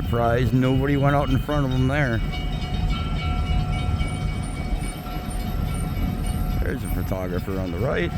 surprised nobody went out in front of them there. There's a photographer on the right.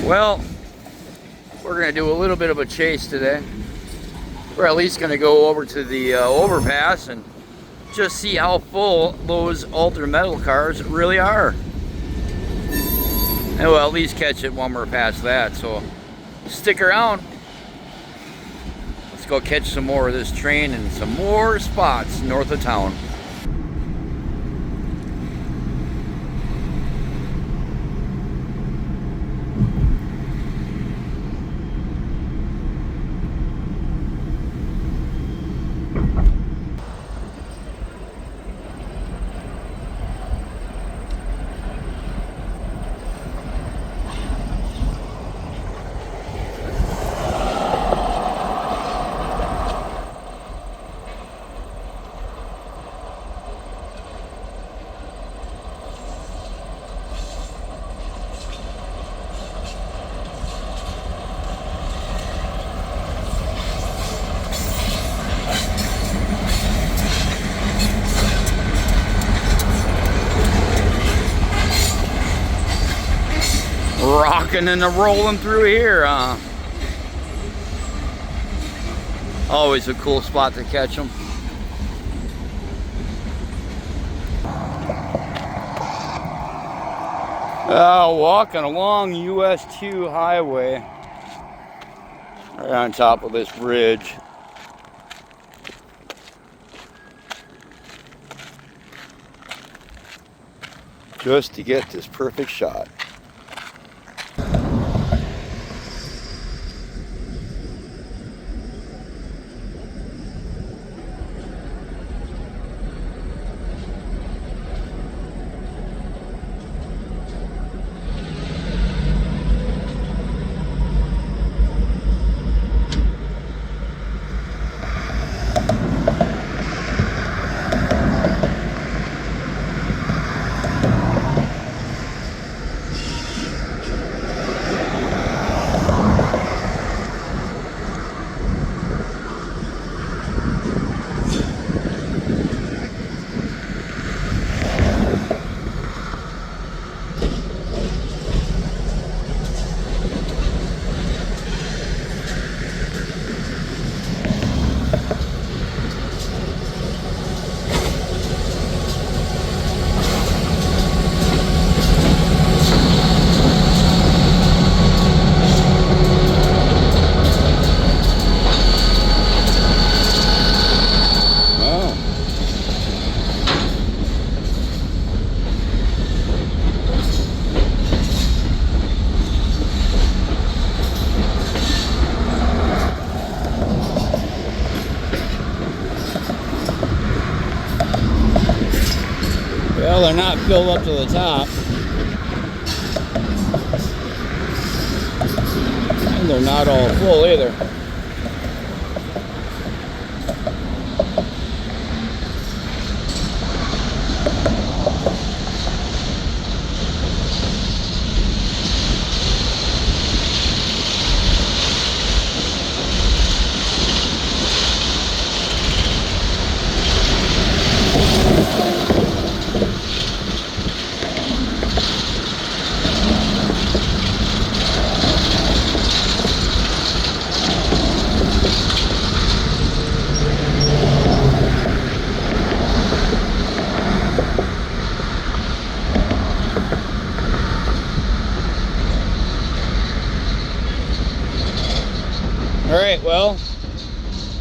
Well, we're going to do a little bit of a chase today. We're at least going to go over to the overpass and just see how full those altered metal cars really are. And we'll at least catch it when we're past that, so stick around. Let's go catch some more of this train and some more spots north of town. Rocking and rolling through here, always a cool spot to catch them. Walking along US 2 highway, right on top of this bridge. Just to get this perfect shot. filled up to the top. And they're not all full either. Alright, well,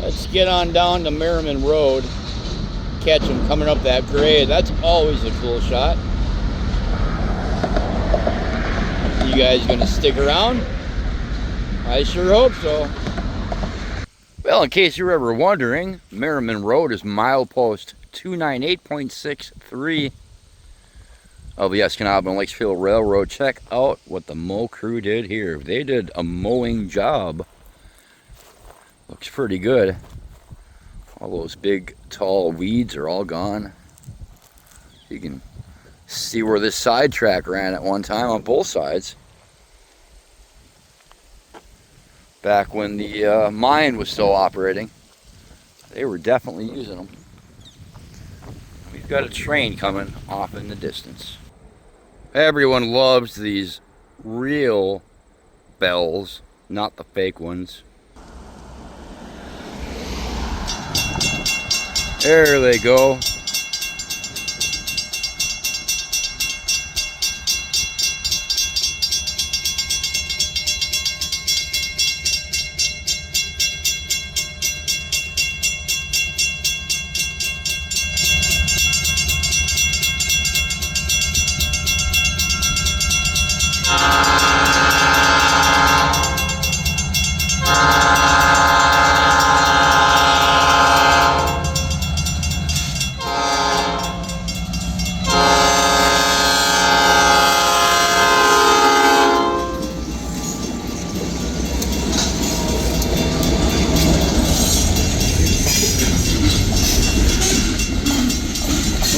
let's get on down to Merriman Road. Catch them coming up that grade. That's always a cool shot. You guys gonna stick around? I sure hope so. Well, in case you're ever wondering, Merriman Road is milepost 298.63 of the Escanaba Lake Superior Railroad. Check out what the mow crew did here. They did a mowing job. Looks pretty good. All those big tall weeds are all gone. You can see where this side track ran at one time on both sides. Back when the mine was still operating, they were definitely using them. We've got a train coming off in the distance. Everyone loves these real bells, not the fake ones. There they go.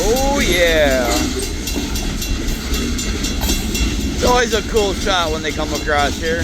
Oh yeah. It's always a cool shot when they come across here.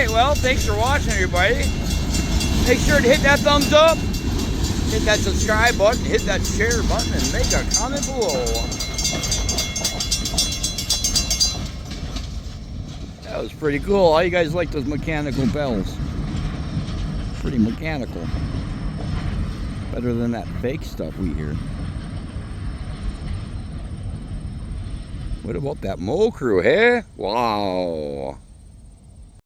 Well, thanks for watching, everybody. Make sure to hit that thumbs up, hit that subscribe button, hit that share button, and make a comment below. That was pretty cool. How you guys like those mechanical bells? Pretty mechanical. Better than that fake stuff we hear. What about that mow crew, hey? Wow.